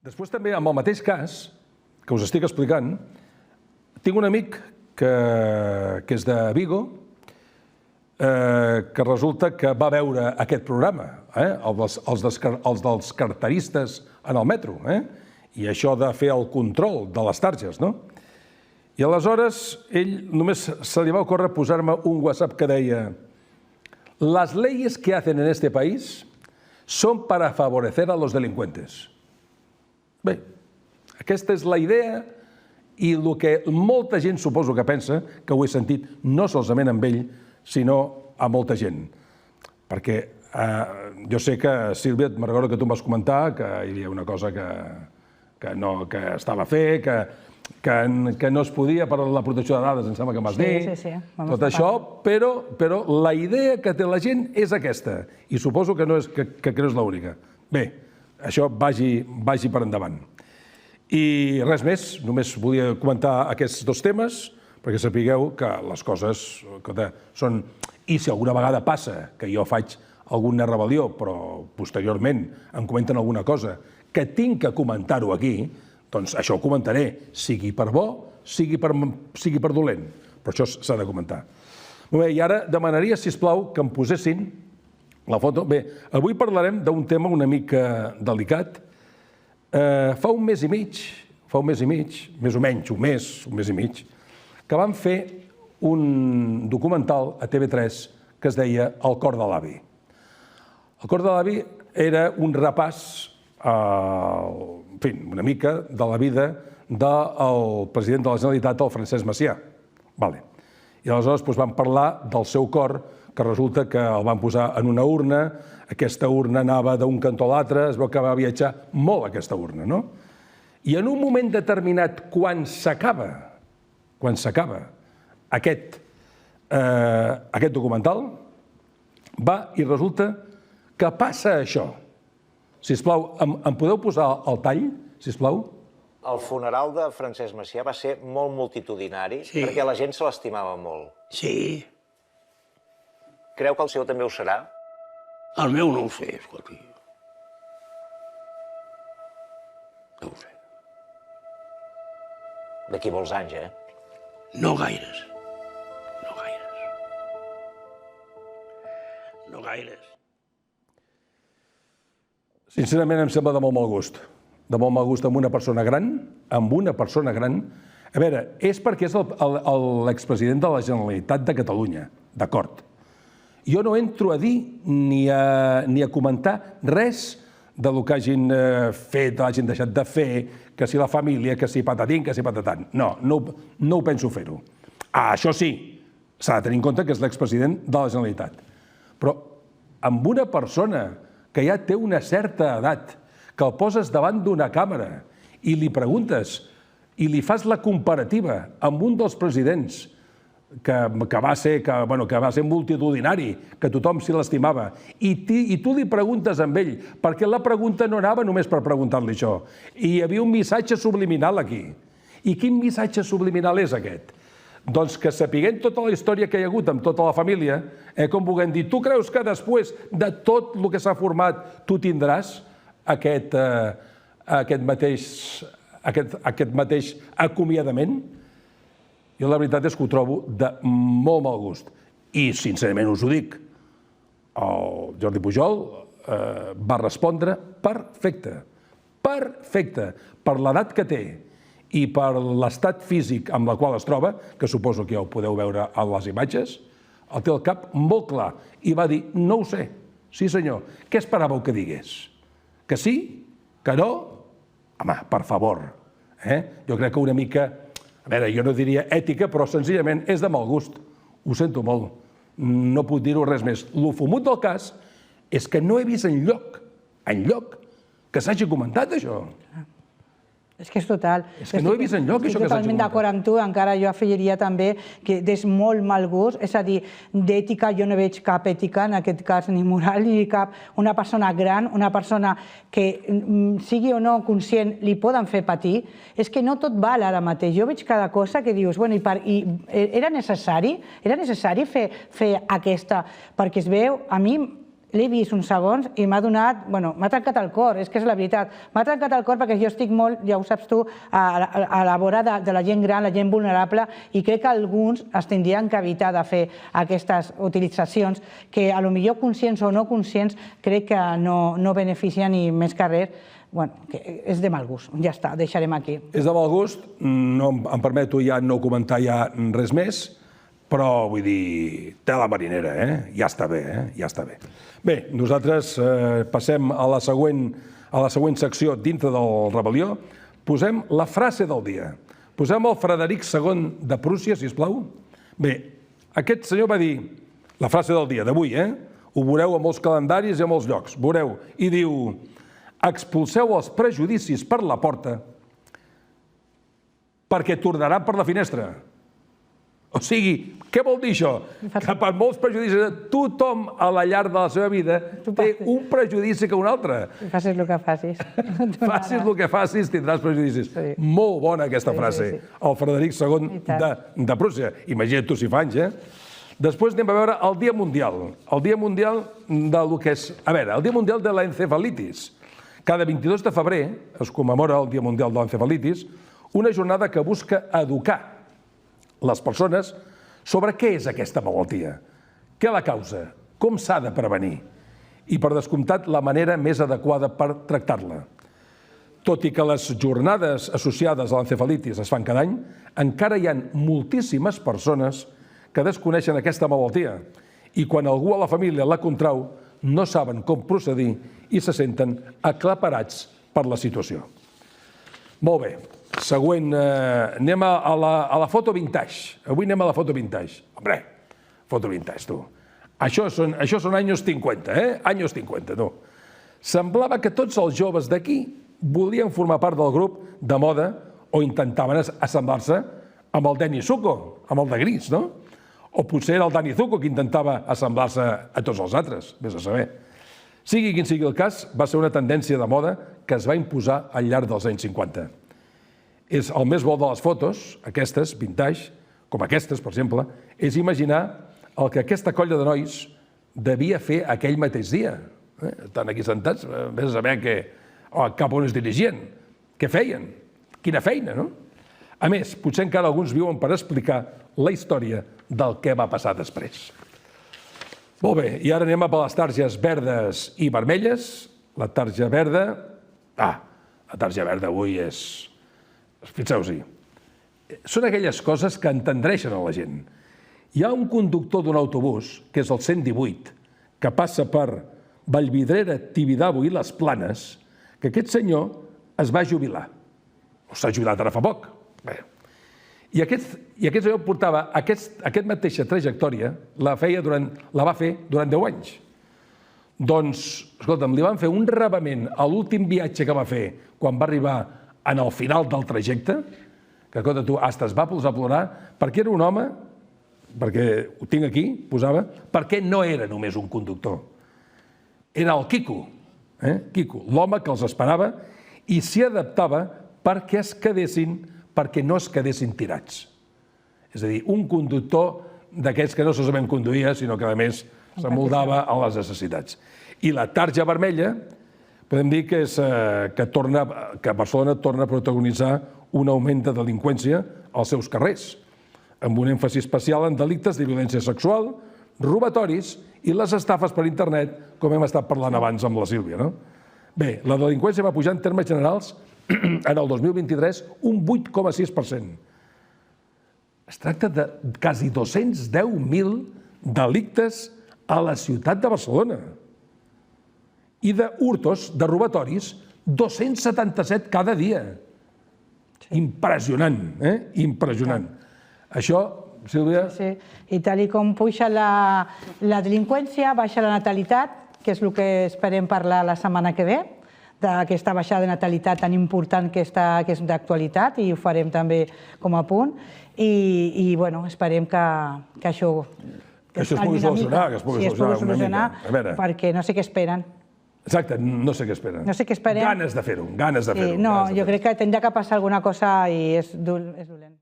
Després també, amb el mateix cas que us estic explicant, tinc un amic que és de Vigo, que resulta que va veure aquest programa, els dels carteristes en el metro, i això de fer el control de les targes, no? I aleshores, ell només se li va ocórrer posar-me un WhatsApp que deia: «Las leyes que hacen en este país son para favorecer a los delincuentes». Bé, aquesta és la idea i el que molta gent suposo que pensa, que ho he sentit no solament amb ell, sinó a molta gent. Perquè jo sé que, Sílvia, me'n recordo que tu em vas comentar que hi havia una cosa que estava a fer, que no es podia per la protecció de dades, em sembla que m'has dit. Sí. Tot això, però la idea que té la gent és aquesta. I suposo que no és l'única. Bé, això vagi per endavant. I res més, només volia comentar aquests dos temes, perquè sapigueu que les coses són... I si alguna vegada passa que jo faig alguna rebel·lió, però posteriorment em comenten alguna cosa que tinc que comentar-ho aquí, doncs això ho comentaré, sigui per bo, sigui per dolent, però això s'ha de comentar. Molt bé, i ara demanaria, sisplau, que em posessin la foto. Bé, avui parlarem d'un tema una mica delicat. Fa un mes i mig, més o menys, un mes i mig, que vam fer un documental a TV3 que es deia El cor de l'avi. El cor de l'avi era un repàs, en fi, una mica de la vida del president de la Generalitat, el Francesc Macià. I aleshores vam parlar del seu cor, que resulta que el van posar en una urna, aquesta urna anava d'un cantó a l'altre, es veu que va viatjar molt aquesta urna, no? I en un moment determinat, quan s'acaba aquest documental, va i resulta que passa això. Sisplau, em podeu posar el tall, sisplau? El funeral de Francesc Macià va ser molt multitudinari perquè la gent se l'estimava molt. Sí. Creu que el seu també ho serà? El meu no ho sé, escolti. No ho sé. D'aquí molts anys, No gaires. No gaires. No gaires. Sincerament, em sembla de molt mal gust. De molt mal gust amb una persona gran, A veure, és perquè és l'expresident de la Generalitat de Catalunya, d'acord. Jo no entro a dir ni a comentar res del que hagin fet, hagin deixat de fer, que si la família, que si patatín, que si patatant. No ho penso fer-ho. Això sí, s'ha de tenir en compte que és l'expresident de la Generalitat. Però amb una persona que ja té una certa edat, que el poses davant d'una càmera i li preguntes i li fas la comparativa amb un dels presidents que va ser multitudinari, que tothom s'hi l'estimava, i tu li preguntes amb ell, perquè la pregunta no anava només per preguntar-li això, i hi havia un missatge subliminal aquí. I quin missatge subliminal és aquest? Doncs que sapiguent tota la història que hi ha hagut amb tota la família, com vulguem dir, tu creus que després de tot el que s'ha format tu tindràs aquest mateix acomiadament? Jo la veritat és que ho trobo de molt mal gust. I, sincerament, us ho dic, el Jordi Pujol va respondre perfecte, per l'edat que té i per l'estat físic amb el qual es troba, que suposo que ja ho podeu veure a les imatges, el té al cap molt clar i va dir, no ho sé, sí senyor, què esperàveu que digués? Que sí? Que no? Home, per favor. Jo crec que una mica... A veure, jo no diria ètica, però senzillament és de mal gust. Ho sento molt. No puc dir-ho res més. El fumut del cas és que no he vist enlloc, que s'hagi comentat això. És que és total. És que no he vist enlloc això que s'hagi comentat. Estic totalment d'acord amb tu, encara jo afegiria també que és molt mal gust, és a dir, d'ètica jo no veig cap ètica, en aquest cas ni moral, ni cap. Una persona gran, una persona que sigui o no conscient, li poden fer patir, és que no tot val ara mateix. Jo veig cada cosa que dius, bueno, i era necessari fer aquesta, perquè es veu, a mi l'he vist uns segons i m'ha donat, bueno, m'ha trencat el cor, és que és la veritat. M'ha trencat el cor perquè jo estic molt, ja ho saps tu, a la vora de la gent gran, la gent vulnerable, i crec que alguns es tindrien que evitar de fer aquestes utilitzacions que, a lo millor conscients o no conscients, crec que no beneficien i més que res, bueno, és de mal gust. Ja està, deixarem aquí. És de mal gust, no em permeto ja no comentar ja res més, però vull dir, tela marinera, ja està bé, ja està bé. Bé, nosaltres passem a la següent secció dintre del Rebel·lió. Posem la frase del dia. Posem el Frederic II de Prússia, sisplau. Bé, aquest senyor va dir la frase del dia d'avui, ho veureu a molts calendaris i a molts llocs, veureu, i diu: expulseu els prejudicis per la porta perquè tornaran per la finestra. O sigui, què vol dir això? Que per molts prejudicis, tothom a la llarg de la seva vida té un prejudici que un altre. Facis el que facis. Facis el que facis, tindràs prejudicis. Molt bona aquesta frase. El Frederic II de Prússia. Imagina't tu si fa anys, Després anem a veure el Dia Mundial. El Dia Mundial del que és... A veure, el Dia Mundial de l'encefalitis. Cada 22 de febrer es commemora el Dia Mundial de l'encefalitis, una jornada que busca educar les persones sobre què és aquesta malaltia, què la causa, com s'ha de prevenir i, per descomptat, la manera més adequada per tractar-la. Tot i que les jornades associades a l'encefalitis es fan cada any, encara hi ha moltíssimes persones que desconeixen aquesta malaltia i quan algú a la família la contrau no saben com procedir i se senten aclaparats per la situació. Molt bé, següent, anem a la foto vintage. Avui anem a la foto vintage. Hombre, foto vintage, tu. Això són anys 50, Anys 50, tu. Semblava que tots els joves d'aquí volien formar part del grup de moda o intentaven assemblar-se amb el Denny Zuko, amb el de gris, no? O potser era el Danny Zuko que intentava assemblar-se a tots els altres, vés a saber. Sigui quin sigui el cas, va ser una tendència de moda que es va imposar al llarg dels anys 50. És el més bo de les fotos, aquestes, vintage, com aquestes, per exemple, és imaginar el que aquesta colla de nois devia fer aquell mateix dia. Estan aquí sentats, vés a saber cap on es dirigien, què feien, quina feina, no? A més, potser encara alguns viuen per explicar la història del que va passar després. Molt bé, i ara anem a per les targes verdes i vermelles. La tarja verda... la tarja verda avui és... Fixeu-s'hi. Són aquelles coses que entendreixen a la gent. Hi ha un conductor d'un autobús, que és el 118, que passa per Vallvidrera, Tibidabo i les Planes, que aquest senyor es va jubilar. O s'ha jubilat ara fa poc. I aquest senyor portava aquesta mateixa trajectòria, la va fer durant 10 anys. Doncs, escolta'm, li van fer un rebament a l'últim viatge que va fer quan va arribar en el final del trajecte, que, escolta, tu, hasta es va posar a plorar, perquè era un home, perquè ho tinc aquí, posava, perquè no era només un conductor. Era el Quico, Quico, l'home que els esperava i s'hi adaptava perquè no es quedessin tirats. És a dir, un conductor d'aquells que no solament conduïa, sinó que, a més, s'amoldava a les necessitats. I la tarja vermella, podem dir que Barcelona torna a protagonitzar un augment de delinqüència als seus carrers, amb un èmfasi especial en delictes de violència sexual, robatoris i les estafes per internet, com hem estat parlant abans amb la Sílvia. Bé, la delinqüència va pujar en termes generals en el 2023 un 8,6%. Es tracta de quasi 210.000 delictes a la ciutat de Barcelona. I de hurtos, de robatoris, 277 cada dia. Impressionant, impressionant. Això, Sílvia... Sí, i tal com puja la delinqüència, baixa la natalitat, que és el que esperem parlar la setmana que ve, d'aquesta baixada de natalitat tan important que és d'actualitat, i ho farem també com a punt. I bueno, esperem que això... Que això es pugui solucionar, que es pugui solucionar una mica. Perquè no sé què esperen. Exacte, no sé què esperen. No sé què esperen. Ganes de fer-ho, ganes de fer-ho. No, jo crec que tindrà que passar alguna cosa i és dolent.